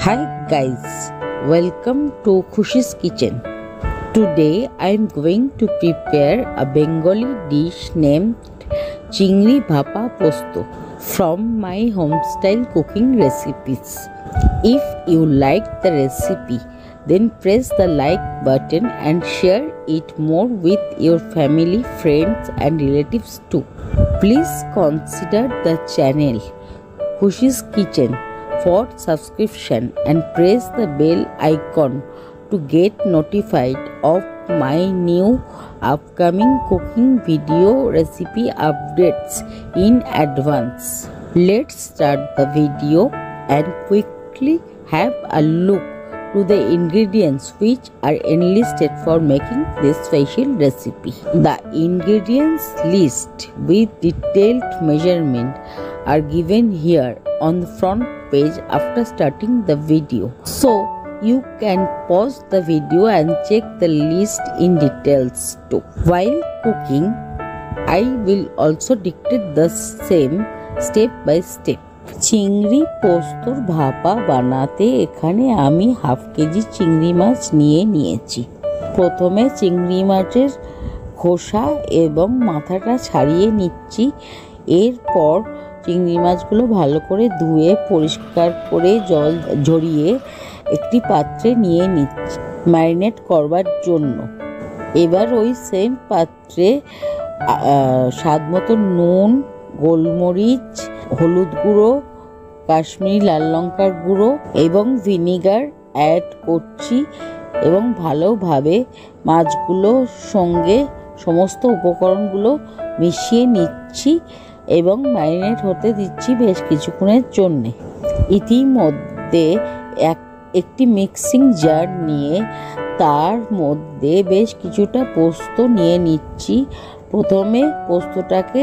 Hi guys, welcome to Khushi's Kitchen. Today I am going to prepare a Bengali dish named Chingri Bhapa Posto from my homestyle cooking recipes. If you like the recipe, then press the like button and share it more with your family, friends and relatives too. Please consider the channel Khushi's Kitchen for subscription and press the bell icon to get notified of my new upcoming cooking video recipe updates in advance. Let's start the video and quickly have a look to the ingredients which are enlisted for making this special recipe. The ingredients list with detailed measurement are given here on the front page after starting the video. So you can pause the video and check the list in details too. While cooking, I will also dictate the same step by step. চিংড়ি পোস্তর ভাপা বানাতে এখানে আমি half KG চিংড়ি মাছ নিয়েছি। প্রথমে চিংড়ি মাছের খোসা এবং মাথাটা ছাড়িয়ে নিচ্ছি। এরপর চিংড়ি মাছগুলো ভালো করে ধুয়ে পরিষ্কার করে জল ঝরিয়ে একটি পাত্রে নিয়ে নিচ্ছি ম্যারিনেট করবার জন্য। এবার ওই সেম পাত্রে স্বাদ মতো নুন, গোলমরিচ, হলুদ গুঁড়ো, কাশ্মীরি লাল লঙ্কার গুঁড়ো এবং ভিনিগার অ্যাড করছি এবং ভালোভাবে মাছগুলোর সঙ্গে সমস্ত উপকরণগুলো মিশিয়ে নিচ্ছি এবং ম্যারিনেট হতে দিচ্ছি বেশ কিছুক্ষণের জন্যে। ইতিমধ্যে একটি মিক্সিং জার নিয়ে তার মধ্যে বেশ কিছুটা পোস্ত নিয়ে নিচ্ছি। প্রথমে পোস্তটাকে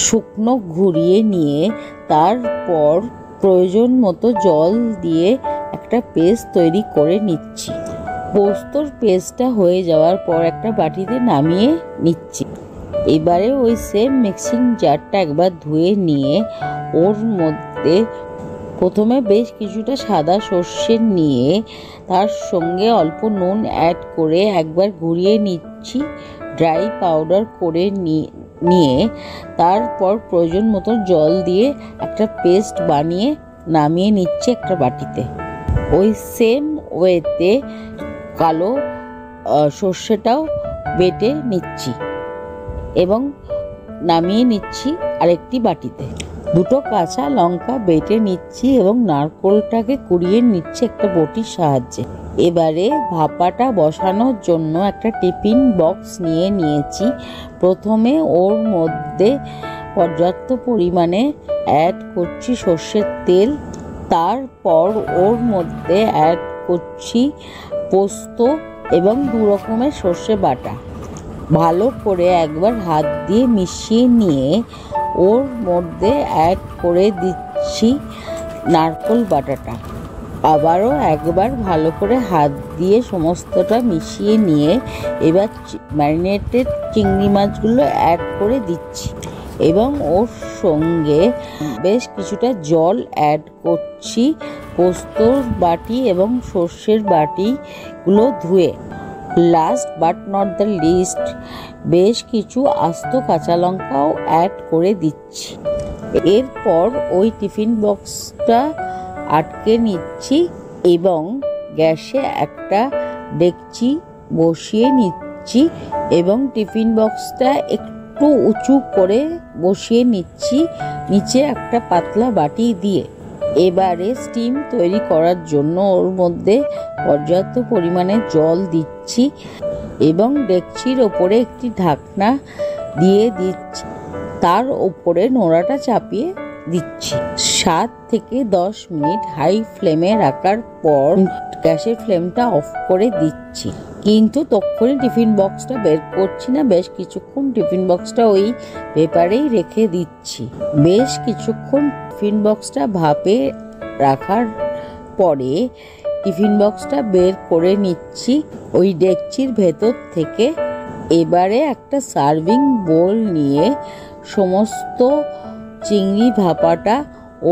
শুকনো ঘুরিয়ে নিয়ে তারপর প্রয়োজন মতো জল দিয়ে একটা পেস্ট তৈরি করে নিচ্ছি। পোস্তর পেস্টটা হয়ে যাওয়ার পর একটা বাটিতে নামিয়ে নিচ্ছি। এবারে ওই সেম মিক্সিং জারটা একবার ধুয়ে নিয়ে ওর মধ্যে প্রথমে বেশ কিছুটা সাদা সর্ষে নিয়ে তার সঙ্গে অল্প নুন অ্যাড করে একবার ঘুরিয়ে নিচ্ছি, ড্রাই পাউডার করে নিয়ে তারপর প্রয়োজন মতো জল দিয়ে একটা পেস্ট বানিয়ে নামিয়ে নিচ্ছি একটা বাটিতে। ওই সেম ওয়েতে কালো সর্ষেটাও বেটে নিচ্ছি এবং নামিয়ে নিচ্ছি আরেকটি বাটিতে। দুটো কাঁচা লঙ্কা বেটে নিচ্ছি এবং নারকেলটাকে কুড়িয়ে নিচ্ছি একটা বটির সাহায্যে। এবারে ভাপাটা বসানোর জন্য একটা টিফিন বক্স নিয়েছি। প্রথমে ওর মধ্যে পর্যাপ্ত পরিমাণে অ্যাড করছি সর্ষের তেল, তারপর ওর মধ্যে অ্যাড করছি পোস্ত এবং দু রকমের সর্ষে বাটা। ভালো করে একবার হাত দিয়ে মিশিয়ে নিয়ে ওর মধ্যে অ্যাড করে দিচ্ছি নারকেল বাটাটা। আবারও একবার ভালো করে হাত দিয়ে সমস্তটা মিশিয়ে নিয়ে এবার ম্যারিনেটেড চিংড়ি মাছগুলো অ্যাড করে দিচ্ছি এবং ওর সঙ্গে বেশ কিছুটা জল অ্যাড করছি পোস্তর বাটি এবং সর্ষের বাটিগুলো ধুয়ে। Last but not the least বেশ কিছু আস্ত কাঁচা লঙ্কাও অ্যাড করে দিচ্ছি। এরপর ওই টিফিন বক্সটা আটকে নিচ্ছি এবং গ্যাসে একটা ডেকচি বসিয়ে নিচ্ছি এবং টিফিন বক্সটা একটু উঁচু করে বসিয়ে নিচ্ছি নিচে একটা পাতলা বাটি দিয়ে। এবারে স্টিম তৈরি করার জন্য ওর মধ্যে পর্যাপ্ত পরিমাণে জল দিচ্ছি এবং ডেকচির ওপরে একটি ঢাকনা দিয়ে দিচ্ছি, তার ওপরে নোড়াটা চাপিয়ে দিচ্ছি। 7 থেকে 10 মিনিট হাই ফ্লেমে রাখার পর গ্যাসের ফ্লেমটা অফ করে দিচ্ছি, কিন্তু তখনই টিফিন বক্সটা বের করছি না। বেশ কিছুক্ষণ টিফিন বক্সটা ওই পেপারেই রেখে দিচ্ছি। বেশ কিছুক্ষণ টিফিন বক্সটা ভাপে রাখার পরে টিফিন বক্সটা বের করে নিচ্ছি ওই ডেকচির ভেতর থেকে। এবারে একটা সার্ভিং বোল নিয়ে সমস্ত চিংড়ি ভাপাটা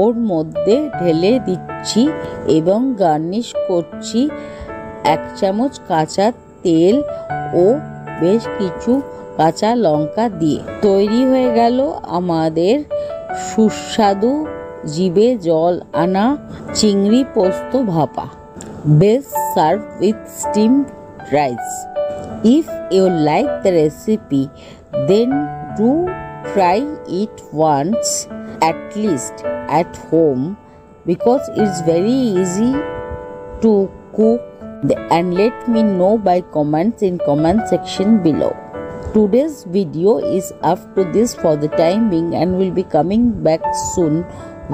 ওর মধ্যে ঢেলে দিচ্ছি এবং গার্নিশ করছি 1 চামচ কাঁচা তেল ও বেশ কিছু কাঁচা লঙ্কা দিয়ে। তৈরি হয়ে গেল আমাদের সুস্বাদু জিভে জল আনা চিংড়ি পোস্ত ভাপা। Best served with steamed rice. If you like the recipe, then do try it once at least at home, because it's very easy to cook, and let me know by comments in comment section below. Today's video is up to this for the time being, and will be coming back soon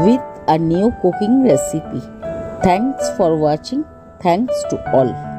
with a new cooking recipe. Thanks for watching. Thanks to all.